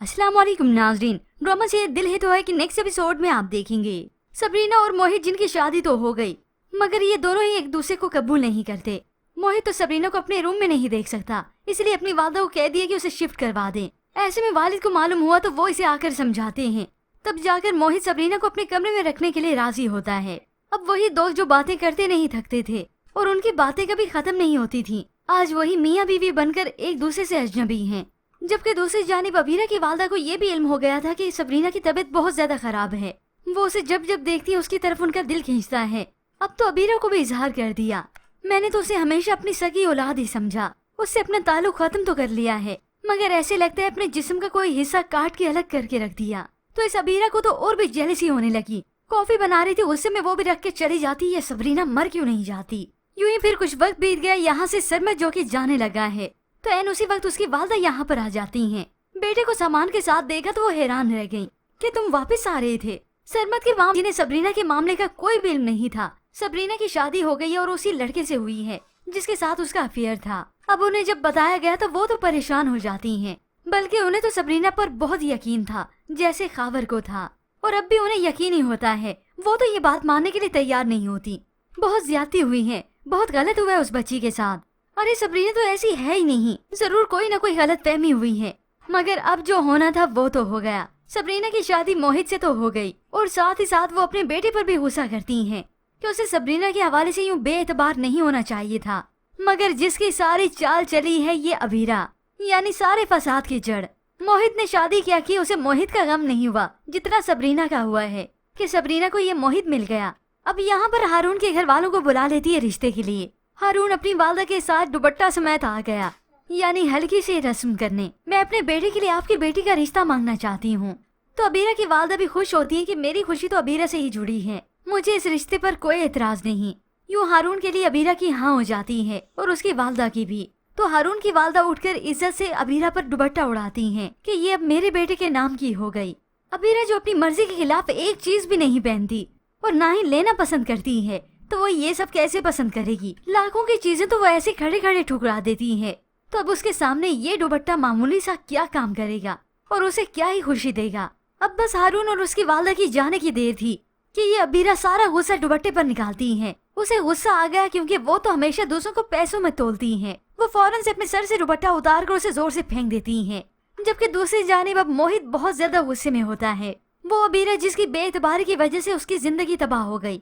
अस्सलाम वालेकुम नाजरीन। ड्रामा से दिल है तो है कि नेक्स्ट एपिसोड में आप देखेंगे सबरीना और मोहित जिनकी शादी तो हो गई, मगर ये दोनों ही एक दूसरे को कबूल नहीं करते। मोहित तो सबरीना को अपने रूम में नहीं देख सकता, इसलिए अपनी वालदा को कह दिया कि उसे शिफ्ट करवा दे। ऐसे में वालिद को मालूम हुआ तो वो इसे आकर समझाते हैं। तब जाकर मोहित सबरीना को अपने कमरे में रखने के लिए राजी होता है। अब वही दोस्त जो बातें करते नहीं थकते थे और उनकी बातें कभी खत्म नहीं होती थी, आज वही मियाँ बीवी बनकर एक दूसरे से अजनबी हैं। जबकि दूसरी जानिब अबीरा की वालदा को ये भी इल्म हो गया था कि सबरीना की तबीयत बहुत ज्यादा खराब है। वो उसे जब जब देखती है उसकी तरफ उनका दिल खींचता है। अब तो अबीरा को भी इजहार कर दिया, मैंने तो उसे हमेशा अपनी सगी औलाद ही समझा, उससे अपना ताल्लुक खत्म तो कर लिया है, मगर ऐसे लगता है अपने जिस्म का कोई हिस्सा काट के अलग करके रख दिया। तो इस अबीरा को तो और भी जेलसी होने लगी। कॉफी बना रही थी, उससे में वो भी रख के चली जाती है, सबरीना मर क्यों नहीं जाती। यूं ही फिर कुछ वक्त बीत गया। यहाँ से सरमत जो कि जाने लगा है तो एन उसी वक्त उसकी वालदा यहाँ पर आ जाती हैं। बेटे को सामान के साथ देखा तो वो हैरान रह गई कि तुम वापस आ रहे थे। सरमत के माम जिन्हें सबरीना के मामले का कोई भी इल्म नहीं था। सबरीना की शादी हो गई है और उसी लड़के से हुई है जिसके साथ उसका अफेयर था। अब उन्हें जब बताया गया तो वो तो परेशान हो जाती हैं, बल्कि उन्हें तो सबरीना पर बहुत यकीन था जैसे खावर को था, और अब भी उन्हें यकीन ही होता है। वो तो ये बात मानने के लिए तैयार नहीं होती। बहुत ज्यादती हुई है, बहुत गलत हुआ है उस बच्ची के साथ। अरे सबरीना तो ऐसी है ही नहीं, जरूर कोई ना कोई गलत फहमी हुई है, मगर अब जो होना था वो तो हो गया। सबरीना की शादी मोहित से तो हो गई और साथ ही साथ वो अपने बेटे पर भी गुस्सा करती हैं कि उसे सबरीना के हवाले से यूं बेएतबार नहीं होना चाहिए था। मगर जिसकी सारी चाल चली है ये अबीरा, यानी सारे फसाद की जड़। मोहित ने शादी क्या की, उसे मोहित का गम नहीं हुआ जितना सबरीना का हुआ है कि सबरीना को ये मोहित मिल गया। अब यहाँ पर हारून के घर वालों को बुला लेती है रिश्ते के लिए। हारून अपनी वालदा के साथ दुपट्टा समेत आ गया, यानी हल्की सी रस्म करने। मैं अपने बेटे के लिए आपकी बेटी का रिश्ता मांगना चाहती हूँ। तो अबीरा की वालदा भी खुश होती है कि मेरी खुशी तो अबीरा से ही जुड़ी है, मुझे इस रिश्ते पर कोई एतराज नहीं। यूँ हारून के लिए अबीरा की हाँ हो जाती है और उसकी वालदा की भी। तो हारून की वालदा उठकर इज्जत से अबीरा पर दुपट्टा उड़ाती हैं कि ये अब मेरे बेटे के नाम की हो गई। अबीरा जो अपनी मर्जी के खिलाफ एक चीज भी नहीं पहनती और ना ही लेना पसंद करती है, तो वो ये सब कैसे पसंद करेगी। लाखों की चीजें तो वो ऐसे खड़े खड़े ठुकरा देती है, तो अब उसके सामने ये दुपट्टा मामूली सा क्या काम करेगा और उसे क्या ही खुशी देगा। अब बस हारून और उसकी वालदा की जाने की देर थी कि ये अबीरा सारा गुस्सा दुपट्टे पर निकालती है। उसे गुस्सा आ गया क्योंकि वो तो हमेशा दूसरों को पैसों में तोलती हैं। वो फौरन से अपने सर से दुपट्टा उतार कर उसे जोर से फेंक देती हैं। जबकि दूसरी जानिब अब मोहित बहुत ज्यादा गुस्से में होता है। वो अबीरा जिसकी बेएतबारी की वजह से उसकी जिंदगी तबाह हो गई,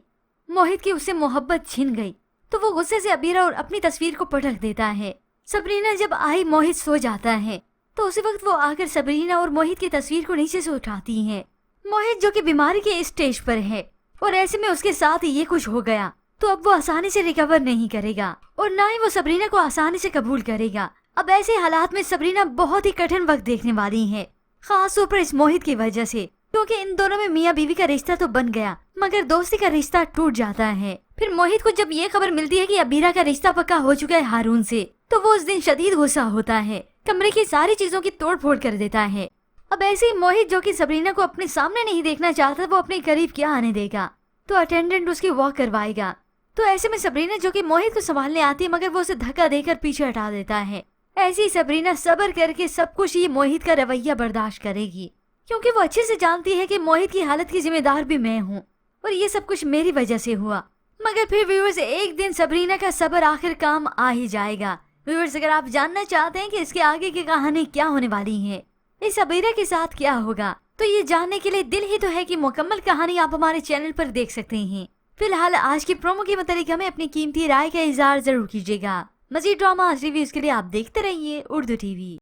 मोहित की उससे मोहब्बत छिन गई, तो वो गुस्से से अबीरा और अपनी तस्वीर को पटक देता है। सबरीना जब आई मोहित सो जाता है तो उसी वक्त वो आकर सबरीना और मोहित की तस्वीर को नीचे से उठाती हैं। मोहित जो कि बीमारी के स्टेज पर है और ऐसे में उसके साथ ये कुछ हो गया तो अब वो आसानी से रिकवर नहीं करेगा और ना ही वो सबरीना को आसानी से कबूल करेगा। अब ऐसे हालात में सबरीना बहुत ही कठिन वक्त देखने वाली है, खास तौर पर इस मोहित की वजह से, क्योंकि इन दोनों में मियाँ बीवी का रिश्ता तो बन गया मगर दोस्ती का रिश्ता टूट जाता है। फिर मोहित को जब ये खबर मिलती है कि अबीरा का रिश्ता पक्का हो चुका है हारून से, तो वो उस दिन शदीद गुस्सा होता है, कमरे की सारी चीजों की तोड़ फोड़ कर देता है। अब ऐसे ही मोहित जो कि सबरीना को अपने सामने नहीं देखना चाहता, वो अपने करीब क्या आने देगा, तो अटेंडेंट उसकी वॉक करवाएगा। तो ऐसे में सबरीना जो कि मोहित को संभालने आती है मगर वो उसे धक्का देकर पीछे हटा देता है। ऐसी ही सबरीना सब्र करके सब कुछ ये मोहित का रवैया बर्दाश्त करेगी, क्योंकि वो अच्छे से जानती है कि मोहित की हालत की जिम्मेदार भी मैं हूँ और ये सब कुछ मेरी वजह से हुआ। मगर फिर व्यूअर्स, एक दिन सबरीना का सब्र आखिर काम आ ही जाएगा। व्यूअर्स, अगर आप जानना चाहते हैं कि इसके आगे की कहानी क्या होने वाली है, इस अबीरा के साथ क्या होगा, तो ये जानने के लिए दिल ही तो है कि मुकम्मल कहानी आप हमारे चैनल पर देख सकते हैं। फिलहाल आज की प्रोमो के मुताबिक हमें अपनी कीमती राय का इजहार जरूर कीजिएगा। मजीद ड्रामा रिव्यूज के लिए आप देखते रहिए उर्दू टीवी।